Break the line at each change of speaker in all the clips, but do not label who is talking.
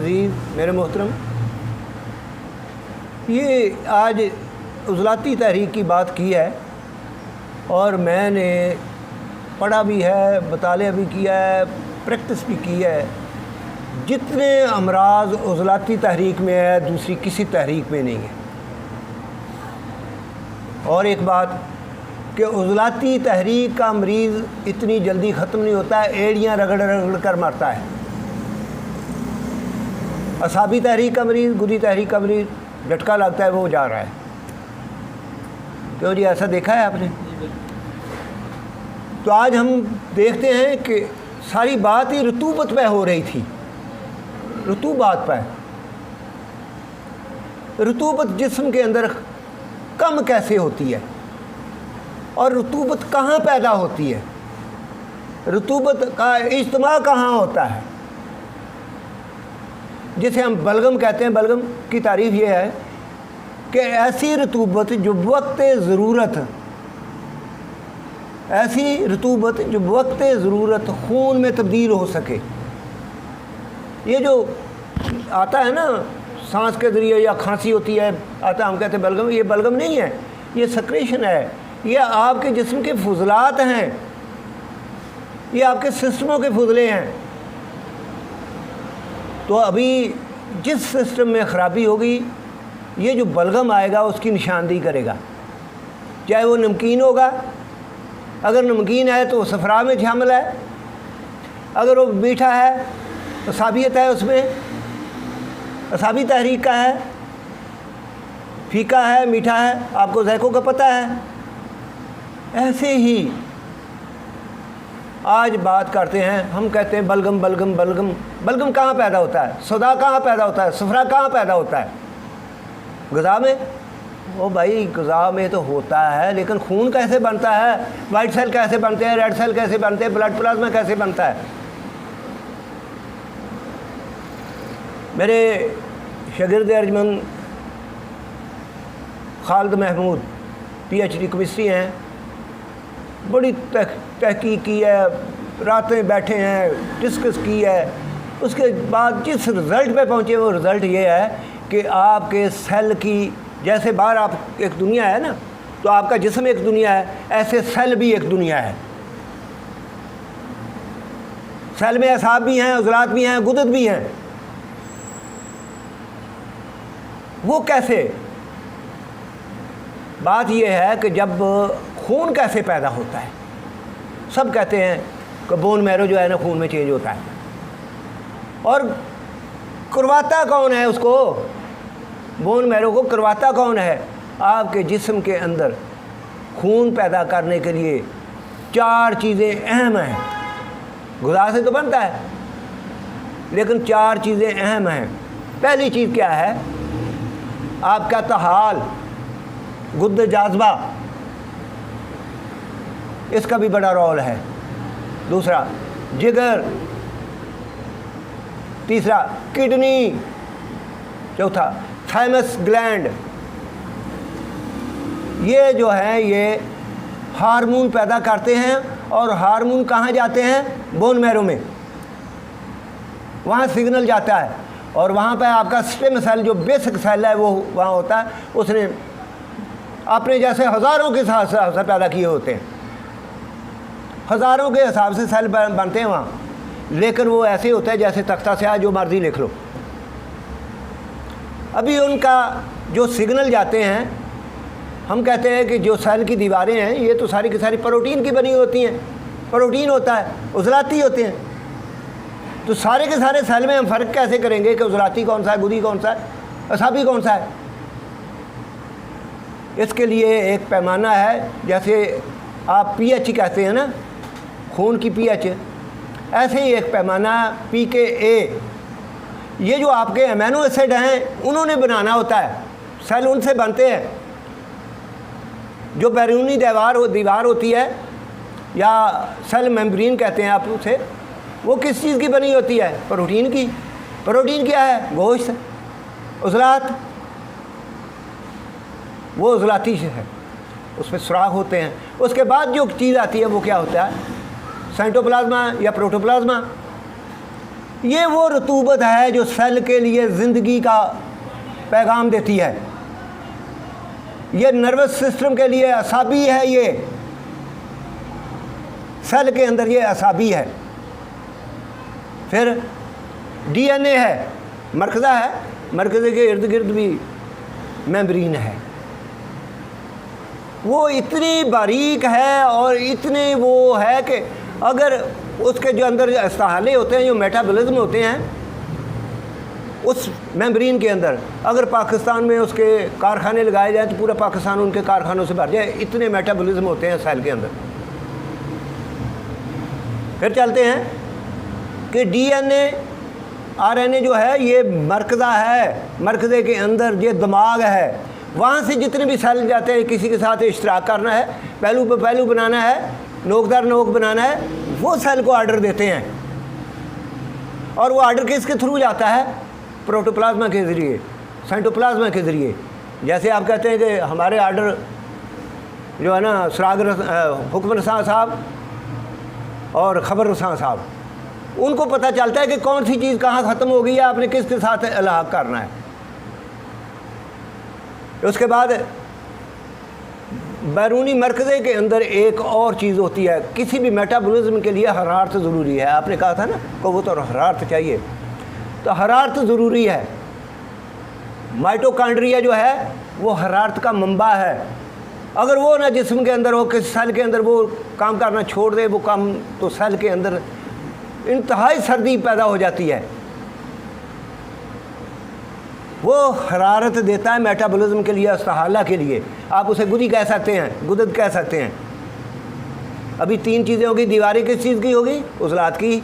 अज़ीज़, मेरे मोहतरम, ये आज उज़लाती तहरीक की बात की है और मैंने पढ़ा भी है, बतालिया भी किया है, प्रैक्टिस भी की है। जितने अमराज उज़लाती तहरीक में है दूसरी किसी तहरीक में नहीं है। और एक बात कि उज़लाती तहरीक का मरीज़ इतनी जल्दी ख़त्म नहीं होता है, एड़ियाँ रगड़ रगड़ कर मरता है। असाबी तहरीक का मरीज़, गुदी तहरीक का मरीज़ झटका लगता है, वो जा रहा है। क्यों जी, ऐसा देखा है आपने? तो आज हम देखते हैं कि सारी बात ही रतूबत पे हो रही थी। रतूबात पे, रतूबत जिस्म के अंदर कम कैसे होती है और रतूबत कहाँ पैदा होती है, रतूबत का इज्तिमा कहाँ होता है, जिसे हम बलगम कहते हैं। बलगम की तारीफ़ ये है कि ऐसी रतूबत जो वक्त ज़रूरत, ऐसी रतूबत जो वक्त ज़रूरत खून में तब्दील हो सके। ये जो आता है ना सांस के ज़रिए या खांसी होती है, आता, हम कहते हैं बलगम, ये बलगम नहीं है, ये सक्रेशन है। ये आपके जिस्म के फुजलात हैं, ये आपके सिस्टमों के फुजले हैं। तो अभी जिस सिस्टम में ख़राबी होगी, ये जो बलगम आएगा उसकी निशानदेही करेगा। चाहे वो नमकीन होगा, अगर नमकीन है तो सफ़रा में शामिल है, अगर वो मीठा है तो साबियत है, उसमें असाबी तहरीक का है, फीका है, मीठा है, आपको ज़ायक़ों का पता है। ऐसे ही आज बात करते हैं, हम कहते हैं बलगम बलगम बलगम। बलगम कहाँ पैदा होता है? सदा कहाँ पैदा होता है? सफ़रा कहाँ पैदा होता है? ग़िज़ा में। ओ भाई, ग़िज़ा में तो होता है, लेकिन खून कैसे बनता है? वाइट सेल कैसे बनते हैं? रेड सेल कैसे बनते हैं? ब्लड प्लाज्मा कैसे बनता है? मेरे शागिर्द अर्जमंद खालिद महमूद PhD केमिस्ट्री हैं, बड़ी तहकीक की है, रातें बैठे हैं, डिस्कस की है। उसके बाद जिस रिज़ल्ट पे पहुँचे वो रिज़ल्ट ये है कि आपके सेल की, जैसे बाहर आप एक दुनिया है ना, तो आपका जिस्म एक दुनिया है, ऐसे सेल भी एक दुनिया है। सेल में असाब भी हैं, उज़लात भी हैं, गुदत भी हैं। वो कैसे? बात यह है कि जब खून कैसे पैदा होता है। सब कहते हैं कि बोन मैरो जो है ना खून में चेंज होता है, और करवाता कौन है उसको? बोन मैरो को करवाता कौन है? आपके जिस्म के अंदर खून पैदा करने के लिए 4 चीज़ें अहम हैं। ग़िज़ा से तो बनता है, लेकिन 4 चीज़ें अहम हैं। पहली चीज़ क्या है? आपका तहाल, गुद्दे जाज़बा, इसका भी बड़ा रोल है। दूसरा जिगर, तीसरा किडनी, चौथा थाइमस ग्लैंड। ये जो है ये हार्मोन पैदा करते हैं, और हार्मोन कहाँ जाते हैं? बोन मैरो में। वहाँ सिग्नल जाता है, और वहाँ पे आपका स्टेम सेल जो बेसिक सेल है वो वहाँ होता है। उसने अपने जैसे हज़ारों के हिसाब से पैदा किए होते हैं, हज़ारों के हिसाब से सेल बनते हैं वहाँ, लेकिन वो ऐसे होता है जैसे तख्ता से आज जो मर्ज़ी लिख लो। अभी उनका जो सिग्नल जाते हैं, हम कहते हैं कि जो सेल की दीवारें हैं ये तो सारी की सारी प्रोटीन की बनी होती हैं। प्रोटीन होता है, उज़लाती होते हैं। तो सारे के सारे सेल में हम फ़र्क कैसे करेंगे कि उज़लाती कौन सा है, गुदी कौन सा है, असाबी कौन सा है? इसके लिए एक पैमाना है, जैसे आप pH कहते हैं ना, खून की pH, ऐसे ही एक पैमाना pKa। ये जो आपके अमीनो एसिड हैं उन्होंने बनाना होता है, सेल उनसे बनते हैं। जो बैरूनी दीवार होती है, या सेल मेम्ब्रेन कहते हैं आप उसे, वो किस चीज़ की बनी होती है? प्रोटीन की। प्रोटीन क्या है? गोश्त, उज़लात। वो उज़लाती है, उसमें सुराख होते हैं। उसके बाद जो चीज़ आती है वो क्या होता है? साइटोप्लाज्मा या प्रोटोप्लाज्मा। ये वो रतूबत है जो सेल के लिए ज़िंदगी का पैगाम देती है। ये नर्वस सिस्टम के लिए असाबी है, ये सेल के अंदर ये असाबी है। फिर डीएनए है, मरकज़ा है, मरकज़े के इर्द गिर्द भी मेम्ब्रेन है। वो इतनी बारीक है और इतने वो है कि अगर उसके जो अंदर इस्तेहाले होते हैं, जो मेटाबॉलिज्म होते हैं उस मेम्ब्रेन के अंदर, अगर पाकिस्तान में उसके कारखाने लगाए जाए तो पूरा पाकिस्तान उनके कारखानों से भर जाए, इतने मेटाबॉलिज्म होते हैं सेल के अंदर। फिर चलते हैं कि डीएनए आरएनए जो है ये मरकज़ा है, मरकज़े के अंदर ये दिमाग है। वहाँ से जितने भी सेल जाते हैं, किसी के साथ इश्तराक करना है, पहलू पे पहलू बनाना है, नोकदार नोक बनाना है, वो सेल को आर्डर देते हैं। और वो आर्डर किसके थ्रू जाता है? प्रोटोप्लाज्मा के ज़रिए, साइटोप्लाज्मा के ज़रिए। जैसे आप कहते हैं कि हमारे आर्डर जो है ना सुराग हुक्म रसां साहब और ख़बर रसां साहब, उनको पता चलता है कि कौन सी चीज़ कहाँ ख़त्म हो गई है, आपने किसके साथ इल्हाक़ करना है। उसके बाद बैरूनी मरकज़े के अंदर एक और चीज़ होती है, किसी भी मेटाबॉलिज्म के लिए हरारत ज़रूरी है। आपने कहा था ना क़ुव्वत और हरारत चाहिए, तो हरारत ज़रूरी है। माइटोकॉन्ड्रिया जो है वो हरारत का मंबा है। अगर वो ना जिस्म के अंदर हो, किसी सेल के अंदर वो काम करना छोड़ दे, वो काम, तो सेल के अंदर इंतहाई सर्दी पैदा हो जाती है। वो हरारत देता है मेटाबॉलिज्म के लिए, इस्तेहाला के लिए। आप उसे गुदी कह सकते हैं, गुदद कह सकते हैं। अभी तीन चीज़ें होगी। दीवारें किस चीज़ की होगी? उज़लात की।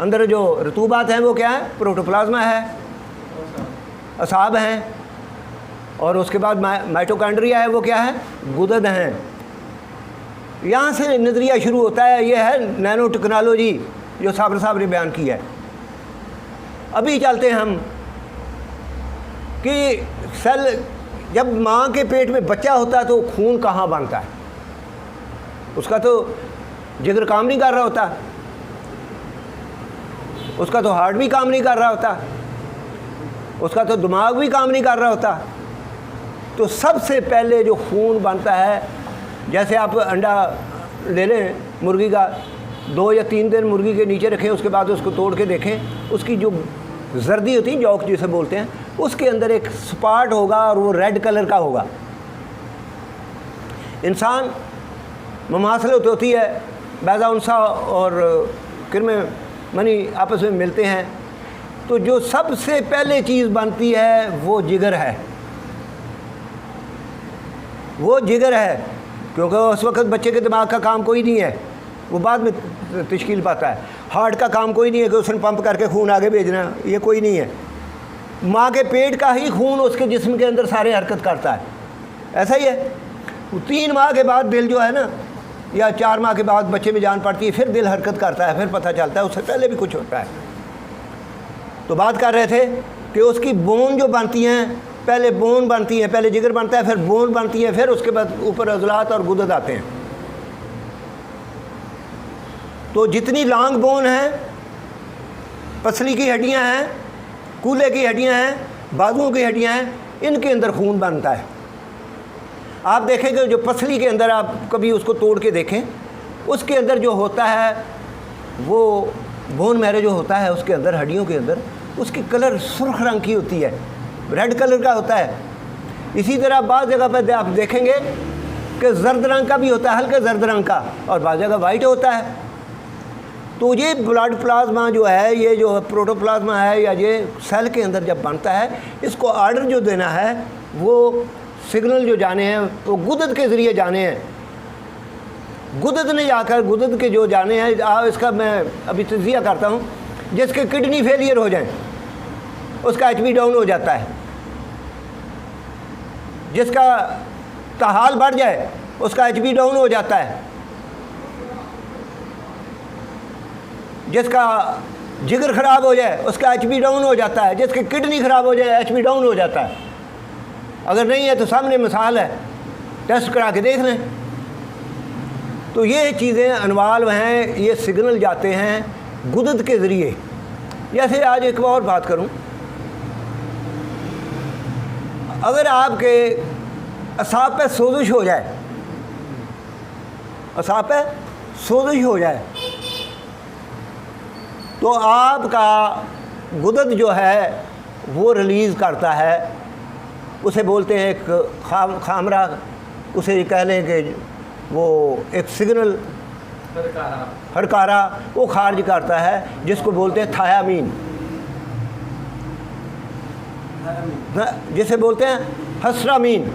अंदर जो रतूबात हैं वो क्या है? प्रोटोप्लाज्मा है, असाब हैं, और उसके बाद माइटोकॉन्ड्रिया है, वो क्या है? गुदद हैं। यहाँ से नज़रिया शुरू होता है। ये है नैनो टेक्नोलॉजी जो साबर साहब ने बयान की है। अभी चलते हैं हम कि सेल, जब माँ के पेट में बच्चा होता है तो खून कहाँ बनता है? उसका तो जिगर काम नहीं कर रहा होता, उसका तो हार्ट भी काम नहीं कर रहा होता, उसका तो दिमाग भी काम नहीं कर रहा होता। तो सबसे पहले जो खून बनता है, जैसे आप अंडा ले लें मुर्गी का, 2 या 3 दिन मुर्गी के नीचे रखें, उसके बाद उसको तोड़ के देखें, उसकी जो जर्दी होती है, जौक जिसे बोलते हैं, उसके अंदर एक स्पॉट होगा और वो रेड कलर का होगा। इंसान ममासलत होती है, बैज़ा उनसा और किरमे मनी आपस में मिलते हैं, तो जो सबसे पहले चीज़ बनती है वो जिगर है। वो जिगर है, क्योंकि उस वक्त बच्चे के दिमाग का काम कोई नहीं है, वो बाद में तश्कील पाता है। हार्ट का काम कोई नहीं है कि उसने पंप करके खून आगे भेजना, ये कोई नहीं है। माँ के पेट का ही खून उसके जिस्म के अंदर सारे हरकत करता है। ऐसा ही है। 3 माह के बाद दिल जो है ना, या 4 माह के बाद बच्चे में जान पड़ती है, फिर दिल हरकत करता है, फिर पता चलता है, उससे पहले भी कुछ होता है। तो बात कर रहे थे कि उसकी बोन जो बनती हैं, पहले बोन बनती है, पहले जिगर बनता है, फिर बोन बनती है, फिर उसके बाद ऊपर अज़लात और गुदद आते हैं। तो जितनी लॉन्ग बोन है, पसली की हड्डियां हैं, कूल्हे की हड्डियां हैं, बाजुओं की हड्डियां हैं, इनके अंदर खून बनता है। आप देखेंगे जो पसली के अंदर, आप कभी उसको तोड़ के देखें, उसके अंदर जो होता है वो बोन मैरो जो होता है, उसके अंदर हड्डियों के अंदर उसकी कलर सुर्ख रंग की होती है, रेड कलर का होता है। इसी तरह बाज़ जगह पर आप देखेंगे कि जर्द रंग का भी होता है, हल्के जर्द रंग का, और बाज़ जगह वाइट होता है। तो ये ब्लड प्लाज्मा जो है, ये जो प्रोटोप्लाज्मा है, या ये सेल के अंदर जब बनता है, इसको आर्डर जो देना है, वो सिग्नल जो जाने हैं वो गुदद के ज़रिए जाने हैं। गुदद ने जाकर, गुदद के जो जाने हैं, इसका मैं अभी तजिया करता हूँ, जिसके किडनी फेलियर हो जाए उसका HP डाउन हो जाता है, जिसका तहाल बढ़ जाए उसका HP डाउन हो जाता है, जिसका जिगर ख़राब हो जाए उसका HP डाउन हो जाता है, जिसकी किडनी ख़राब हो जाए HP डाउन हो जाता है। अगर नहीं है तो सामने मिसाल है, टेस्ट करा के देख लें। तो ये चीज़ें इन्वॉल्व हैं, ये सिग्नल जाते हैं गुदद के ज़रिए। जैसे आज एक और बात करूं, अगर आपके असाब पे सोजिश हो जाए, असाब पे सोजिश हो जाए, तो आपका गुदद जो है वो रिलीज़ करता है, उसे बोलते हैं एक खामरा, उसे कह लें कि वो एक सिग्नल हरकारा वो खारिज करता है, जिसको बोलते हैं थायामीन, जिसे बोलते हैं हसरामीन।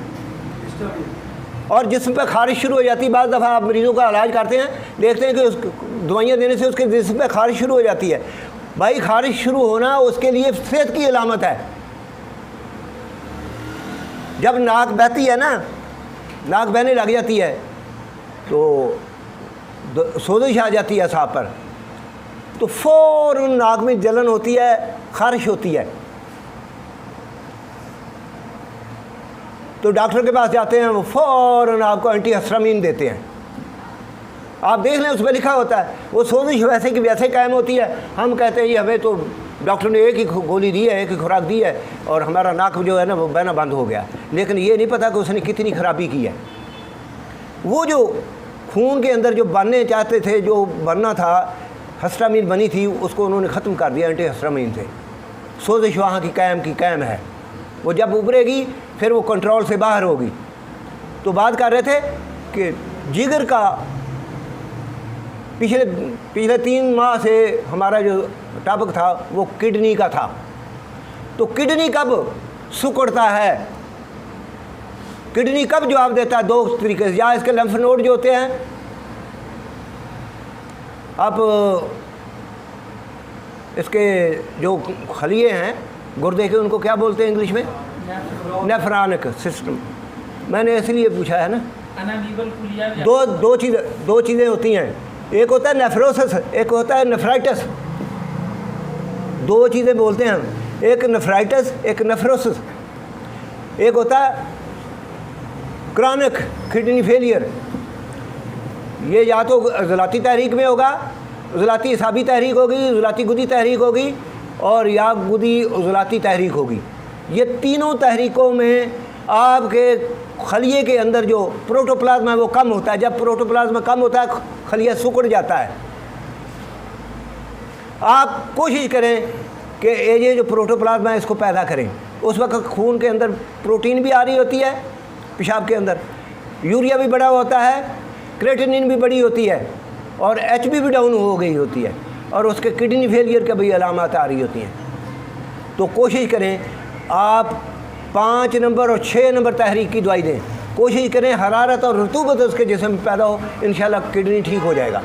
और जिस्म पे खारिश शुरू हो जाती है, बाज़ दफ़ा आप मरीज़ों का इलाज करते हैं, देखते हैं कि उस दवाइयाँ देने से उसके जिस्म पे खारिश शुरू हो जाती है। भाई खारिश शुरू होना उसके लिए सेहत की अलामत है। जब नाक बहती है ना, नाक बहने लग जाती है तो सोजिश आ जाती है असाब पर, तो फ़ौरन नाक में जलन होती है, खारिश होती है, तो डॉक्टर के पास जाते हैं, वो फ़ौरन आपको एंटीहिस्टामीन देते हैं। आप देख लें, उस पर लिखा होता है, वो सोजिश वैसे की वैसे कायम होती है। हम कहते हैं ये हमें तो डॉक्टर ने एक ही गोली दी है, एक ही खुराक दी है और हमारा नाक जो है ना वो बहना बंद हो गया, लेकिन ये नहीं पता कि उसने कितनी ख़राबी की है। वो जो खून के अंदर जो बनने चाहते थे, जो बनना था, हिस्टामीन बनी थी, उसको उन्होंने ख़त्म कर दिया एंटीहिस्टामीन से। सोजिश वहाँ की कायम है, वो जब उभरेगी फिर वो कंट्रोल से बाहर होगी। तो बात कर रहे थे कि जिगर का पिछले 3 माह से हमारा जो टॉपिक था वो किडनी का था। तो किडनी कब सिकुड़ता है, किडनी कब जवाब देता है? 2 तरीके से, या इसके लिम्फ नोड जो होते हैं, आप इसके जो खलिए हैं गुर्दे के, उनको क्या बोलते हैं इंग्लिश में? नेफ्रॉनिक सिस्टम। मैंने इसलिए पूछा है ना, दो चीज़ें होती हैं, एक होता है नेफ्रोसिस, एक होता है नेफ्राइटिस। 2 चीज़ें बोलते हैं हम, एक नेफ्राइटिस, एक नेफ्रोसिस। एक होता है क्रॉनिक किडनी फेलियर, ये या तो ज़लाती तहरीक में होगा, ज़लाती इसाबी तहरीक होगी, ज़लाती गुदी तहरीक होगी, और या गुदी ज़लाती तहरीक होगी। ये तीनों तहरीकों में आपके खलिए के अंदर जो प्रोटोप्लाज्मा है वो कम होता है। जब प्रोटोप्लाज्मा कम होता है, खलिया सिकुड़ जाता है। आप कोशिश करें कि ये जो प्रोटोप्लाज्मा है इसको पैदा करें। उस वक्त खून के अंदर प्रोटीन भी आ रही होती है, पेशाब के अंदर यूरिया भी बढ़ा होता है, क्रेटिनिन भी बड़ी होती है, और HB भी डाउन हो गई होती है, और उसके किडनी फेलियर के भी अलामत आ रही होती हैं। तो कोशिश करें आप 5 नंबर और 6 नंबर तहरीक की दवाई दें। कोशिश करें हरारत और रतूबत उसके जिस्म में पैदा हो, इंशाल्लाह किडनी ठीक हो जाएगा।